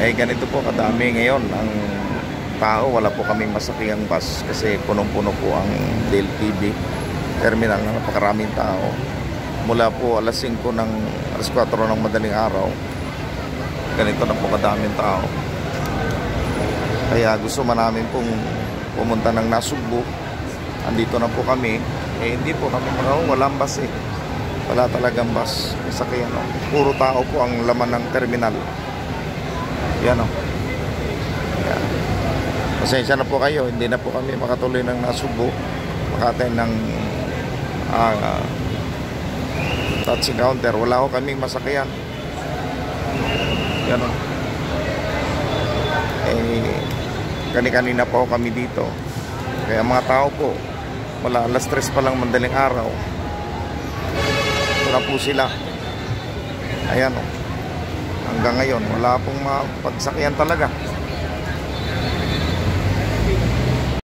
Eh ganito po kadami ngayon ang tao. Wala po kaming masakyang bus kasi punong-puno po ang DLTV terminal na napakaraming tao. Mula po alas 5 ng alas 4 ng madaling araw, ganito na po kadaming tao. Kaya gusto man namin pong pumunta ng Nasugbu. Andito na po kami. Eh hindi po kami walang bus eh. Wala talagang bus. Masakyan, no? Puro tao po ang laman ng terminal. Yan o. Yan. Pasensya na po kayo. Hindi na po kami makatuloy ng Nasugbu. Makatay ng touching counter. Wala ko kaming masakyan. Yan o. Eh kanina po kami dito. Kaya mga tao po, wala, alas 3 pa lang madaling araw. Ito na po sila. Ayan o. Hanggang ngayon wala pong mapagsakyan talaga.